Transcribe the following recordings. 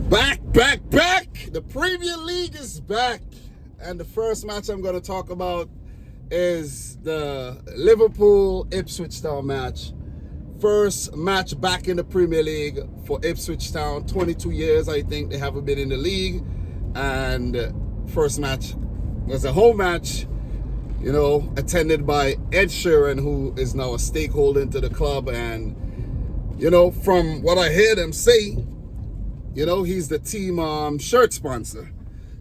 Back. The Premier League is back. And the first match I'm going to talk about is the Liverpool Ipswich Town match. First match back in the Premier League for Ipswich Town. 22 years, I think, they haven't been in the league. And first match was a home match, attended by Ed Sheeran, who is now a stakeholder into the club. And, from what I hear them say, he's the team shirt sponsor.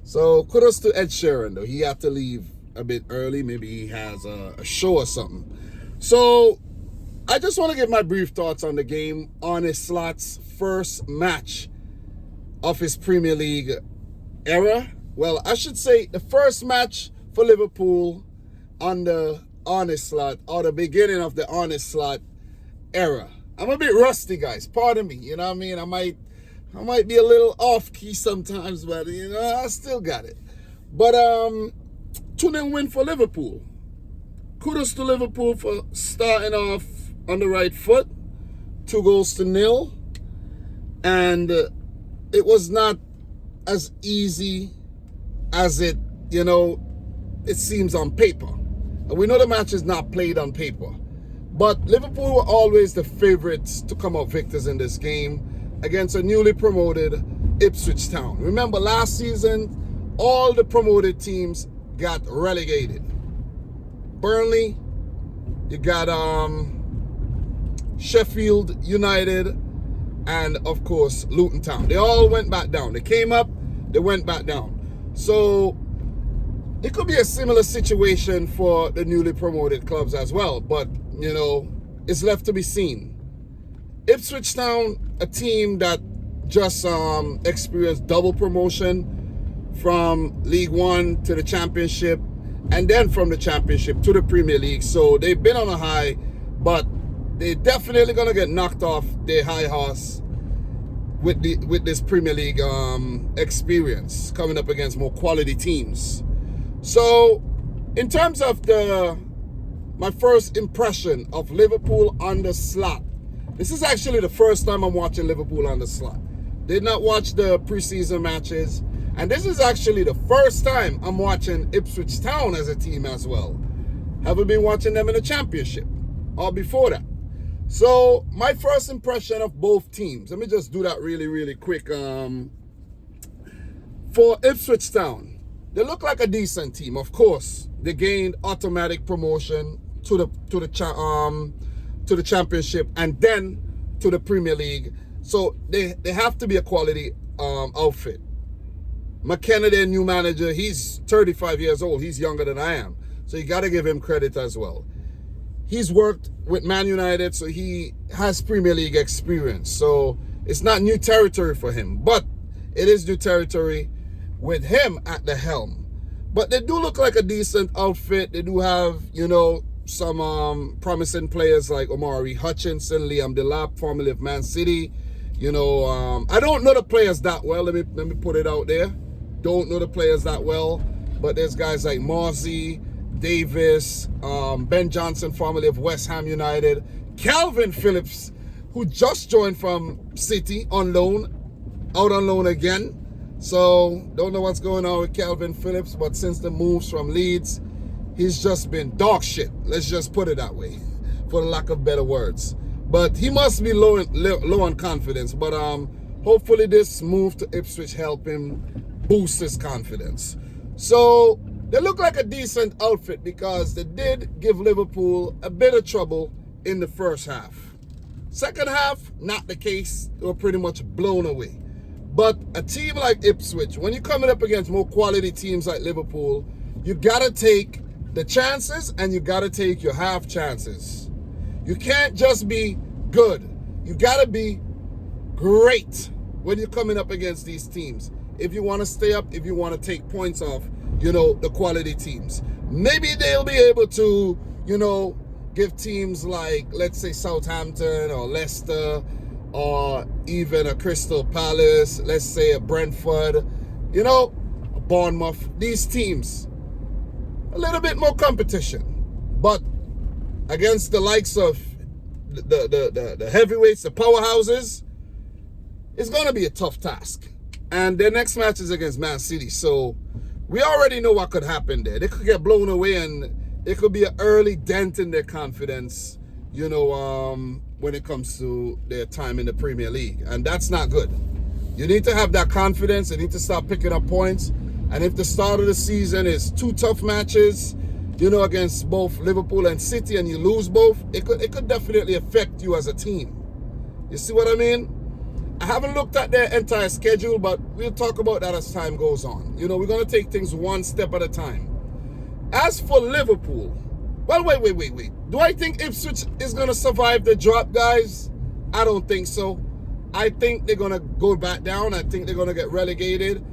So kudos to Ed Sheeran, though. He had to leave a bit early. Maybe he has a show or something. So I just want to give my brief thoughts on the game. Arne Slot's first match of his Premier League era. Well, I should say the first match for Liverpool under Arne Slot, or the beginning of the Arne Slot era. I'm a bit rusty, guys. Pardon me. You know what I mean? I might be a little off key sometimes, but I still got it. But 2-0 win for Liverpool. Kudos to Liverpool for starting off on the right foot. 2-0. And it was not as easy as it seems on paper. And we know the match is not played on paper. But Liverpool were always the favorites to come out victors in this game against a newly promoted Ipswich Town. Remember, last season, all the promoted teams got relegated. Burnley, you got Sheffield United, and of course, Luton Town. They all went back down. They came up, they went back down. So it could be a similar situation for the newly promoted clubs as well, but it's left to be seen. Ipswich Town, a team that just experienced double promotion from League One to the Championship, and then from the Championship to the Premier League. So they've been on a high, but they're definitely gonna get knocked off their high horse with this Premier League experience, coming up against more quality teams. So in terms of my first impression of Liverpool under Slot, this is actually the first time I'm watching Liverpool under Slot. Did not watch the preseason matches, and this is actually the first time I'm watching Ipswich Town as a team as well. Haven't been watching them in the Championship or before that. So my first impression of both teams, let me just do that really quick. For Ipswich Town, they look like a decent team. Of course, they gained automatic promotion to the Championship and then to the Premier League. So they have to be a quality outfit. McKenna, their new manager, he's 35 years old. He's younger than I am. So you got to give him credit as well. He's worked with Man United, so he has Premier League experience. So it's not new territory for him, but it is new territory with him at the helm. But they do look like a decent outfit. They do have, some promising players like Omari Hutchinson, Liam Delap, formerly of Man City. I don't know the players that well. Let me put it out there. Don't know the players that well. But there's guys like Marzi, Davis, Ben Johnson, formerly of West Ham United, Calvin Phillips, who just joined from City on loan, out on loan again. So don't know what's going on with Calvin Phillips, but since the moves from Leeds, he's just been dog shit. Let's just put it that way, for the lack of better words. But he must be low on confidence. But hopefully this move to Ipswich help him boost his confidence. So they look like a decent outfit because they did give Liverpool a bit of trouble in the first half. Second half, not the case. They were pretty much blown away. But a team like Ipswich, when you're coming up against more quality teams like Liverpool, you got to take the chances and you got to take your half chances. You can't just be good. You got to be great when you're coming up against these teams. If you want to stay up, if you want to take points off, the quality teams. Maybe they'll be able to, give teams like, let's say, Southampton or Leicester or even a Crystal Palace, let's say a Brentford, a Bournemouth, these teams, a little bit more competition. But against the likes of the heavyweights, the powerhouses, it's going to be a tough task. And their next match is against Man City. So we already know what could happen there. They could get blown away and it could be an early dent in their confidence, when it comes to their time in the Premier League. And that's not good. You need to have that confidence. You need to start picking up points. And if the start of the season is 2 tough matches, against both Liverpool and City, and you lose both, it could definitely affect you as a team. You see what I mean? I haven't looked at their entire schedule, but we'll talk about that as time goes on. We're going to take things one step at a time. As for Liverpool, well, wait. Do I think Ipswich is going to survive the drop, guys? I don't think so. I think they're going to go back down. I think they're going to get relegated.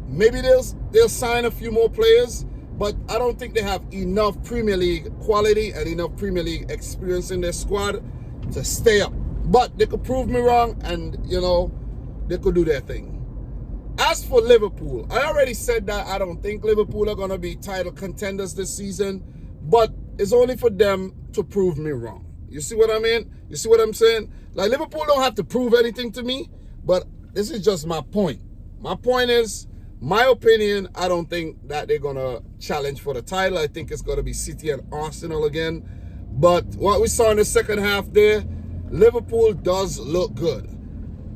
Maybe they'll sign a few more players, but I don't think they have enough Premier League quality and enough Premier League experience in their squad to stay up. But they could prove me wrong, and, they could do their thing. As for Liverpool, I already said that I don't think Liverpool are going to be title contenders this season, but it's only for them to prove me wrong. You see what I mean? You see what I'm saying? Like, Liverpool don't have to prove anything to me, but this is just my point. My point is, my opinion, I don't think that they're going to challenge for the title. I think it's going to be City and Arsenal again. But what we saw in the second half there, Liverpool does look good.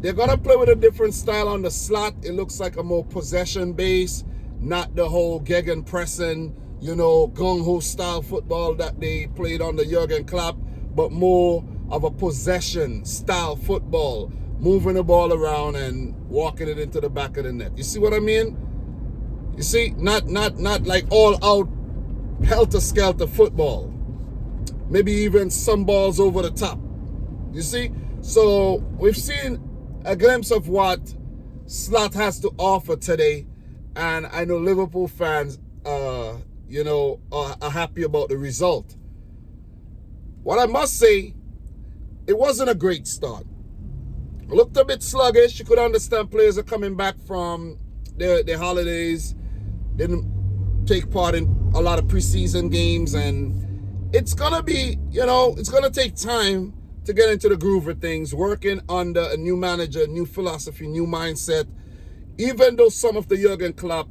They're going to play with a different style on the slot. It looks like a more possession base, not the whole gegenpressing, gung-ho style football that they played under Jurgen Klopp, but more of a possession style football, moving the ball around and walking it into the back of the net. You see what I mean? You see, not like all out helter-skelter football. Maybe even some balls over the top. You see? So we've seen a glimpse of what Slot has to offer today, and I know Liverpool fans are happy about the result. What I must say, it wasn't a great start. It looked a bit sluggish. You could understand players are coming back from their holidays, didn't take part in a lot of preseason games, and it's gonna be, it's gonna take time to get into the groove of things, working under a new manager, new philosophy, new mindset. Even though some of the Jurgen Klopp,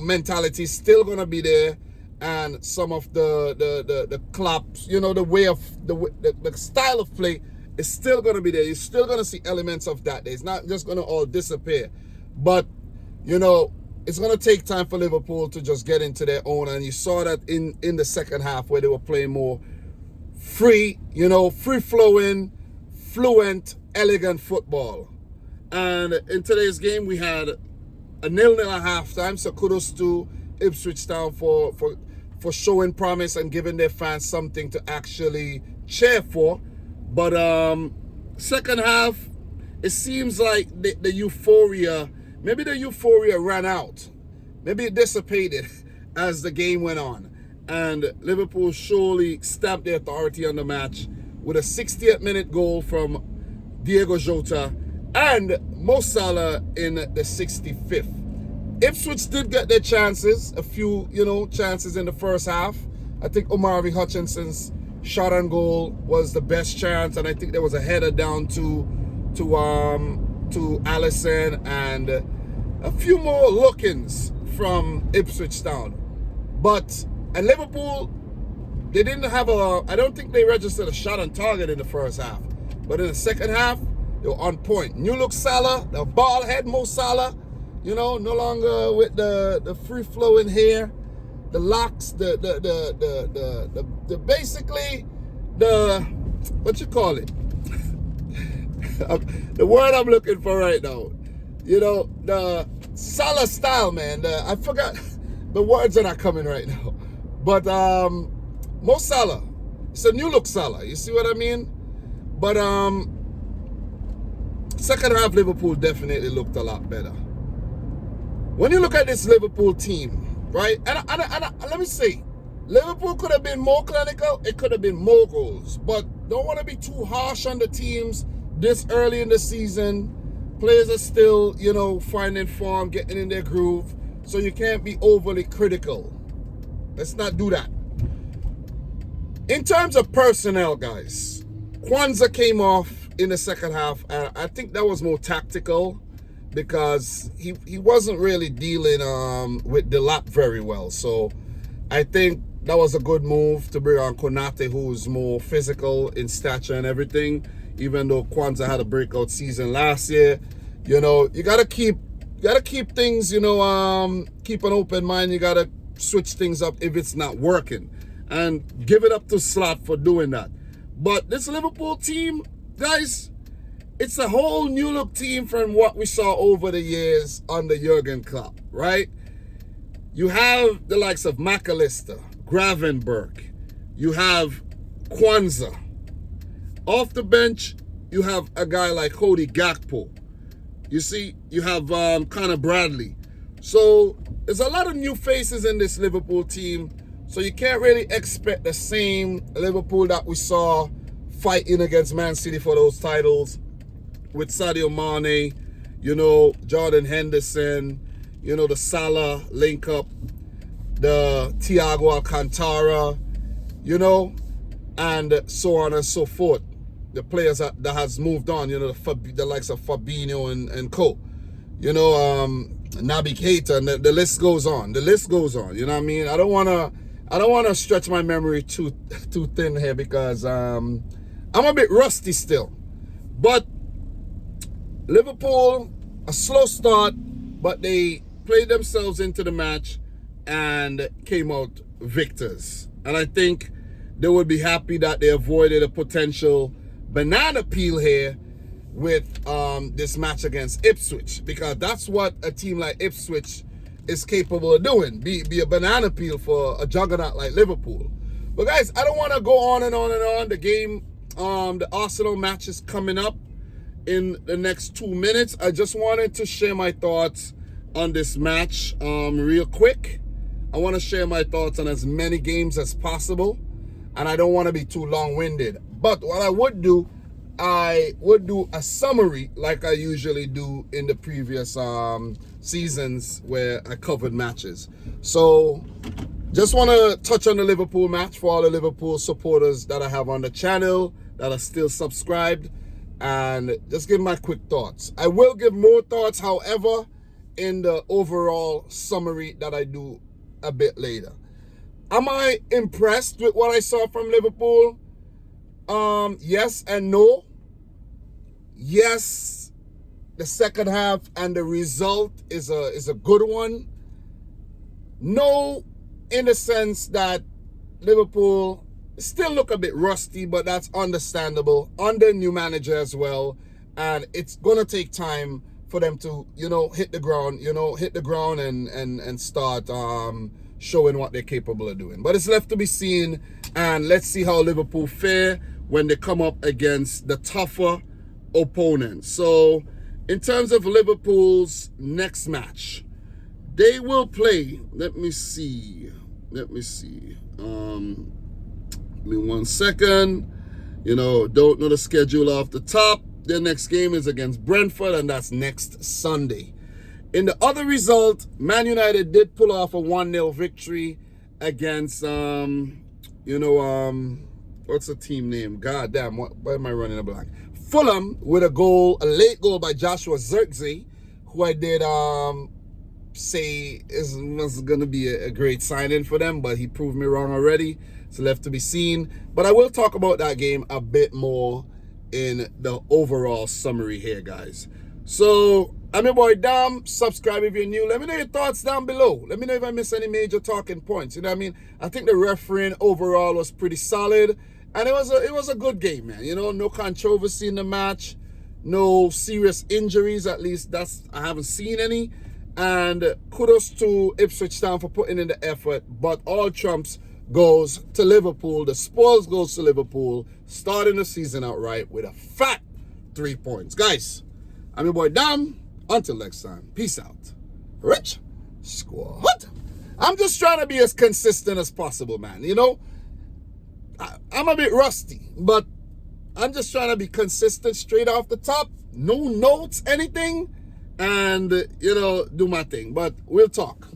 mentality is still gonna be there, and some of the Klopp's, the way of the style of play is still gonna be there. You're still gonna see elements of that. It's not just gonna all disappear, but it's gonna take time for Liverpool to just get into their own, and you saw that in the second half where they were playing more free, free-flowing, fluent, elegant football. And in today's game, we had a 0-0 at halftime, so kudos to Ipswich Town for showing promise and giving their fans something to actually cheer for. But second half, it seems like the euphoria, maybe the euphoria ran out. Maybe it dissipated as the game went on. And Liverpool surely stamped their authority on the match with a 60th minute goal from Diego Jota and Mo Salah in the 65th. Ipswich did get their chances, a few, chances in the first half. I think Omari Hutchinson's shot on goal was the best chance, and I think there was a header down to Alisson and a few more look-ins from Ipswich Town. And Liverpool, they didn't have I don't think they registered a shot on target in the first half. But in the second half, they were on point. New look Salah, the ball head Mo Salah, no longer with the free-flowing hair, the locks, the basically, what you call it? The word I'm looking for right now. The Salah style, man. I forgot, the words are not coming right now. But Mo Salah, it's a new look Salah. You see what I mean? But second half, Liverpool definitely looked a lot better. When you look at this Liverpool team, right? And let me say, Liverpool could have been more clinical. It could have been more goals. But don't want to be too harsh on the teams this early in the season. Players are still, finding form, getting in their groove. So you can't be overly critical. Let's not do that. In terms of personnel, guys, Kwanzaa came off in the second half. I think that was more tactical because he wasn't really dealing with the lap very well. So I think that was a good move to bring on Konate, who's more physical in stature and everything. Even though Kwanzaa had a breakout season last year, you know, you gotta keep things, you know, keep an open mind. You gotta switch things up if it's not working, and give it up to Slot for doing that. But this Liverpool team, guys, it's a whole new look team from what we saw over the years under Jurgen Klopp, right? You have the likes of McAllister, Gravenberg, you have Kwanzaa. Off the bench, you have a guy like Cody Gakpo. You see, you have Connor Bradley. So there's a lot of new faces in this Liverpool team. So you can't really expect the same Liverpool that we saw fighting against Man City for those titles with Sadio Mane, you know, Jordan Henderson, you know, the Salah link up, the Thiago Alcantara, you know, and so on and so forth. The players that has moved on, you know, the likes of Fabinho and co. You know, Naby Keita, and the list goes on. The list goes on. You know what I mean? I don't wanna stretch my memory too thin here because I'm a bit rusty still. But Liverpool, a slow start, but they played themselves into the match and came out victors. And I think they would be happy that they avoided a potential banana peel here with this match against Ipswich, because that's what a team like Ipswich is capable of doing, be a banana peel for a juggernaut like Liverpool. But guys, I don't want to go on and on and on. The game, the Arsenal match is coming up in the next 2 minutes. I just wanted to share my thoughts on this match real quick. I want to share my thoughts on as many games as possible, and I don't want to be too long-winded. But what I would do a summary like I usually do in the previous seasons where I covered matches. So just want to touch on the Liverpool match for all the Liverpool supporters that I have on the channel that are still subscribed, and just give my quick thoughts. I will give more thoughts, however, in the overall summary that I do a bit later. Am I impressed with what I saw from Liverpool? Yes and no. Yes, the second half and the result is a good one. No, in the sense that Liverpool still look a bit rusty, but that's understandable under new manager as well, and it's gonna take time for them to, you know, hit the ground and start showing what they're capable of doing. But it's left to be seen, and let's see how Liverpool fare when they come up against the tougher opponents. So in terms of Liverpool's next match, they will play, let me see, give me 1 second, you know, don't know the schedule off the top. Their next game is against Brentford, and that's next Sunday. In the other result, Man United did pull off a 1-0 victory against what's the team name? God damn, why am I running a blank? Fulham, with a late goal by Joshua Zirkzee, who I did say was going to be a great signing for them, but he proved me wrong already. It's left to be seen. But I will talk about that game a bit more in the overall summary here, guys. So I'm your boy Dom. Subscribe if you're new. Let me know your thoughts down below. Let me know if I miss any major talking points. You know what I mean? I think the refereeing overall was pretty solid, and it was a good game, man. You know, no controversy in the match, no serious injuries. At least I haven't seen any. And kudos to Ipswich Town for putting in the effort. But all trumps goes to Liverpool. The spoils goes to Liverpool, starting the season out right with a fat 3 points. Guys, I'm your boy Dom. Until next time, peace out. Rich Squad. I'm just trying to be as consistent as possible, man. You know, I'm a bit rusty, but I'm just trying to be consistent straight off the top. No notes, anything, and, you know, do my thing. But we'll talk.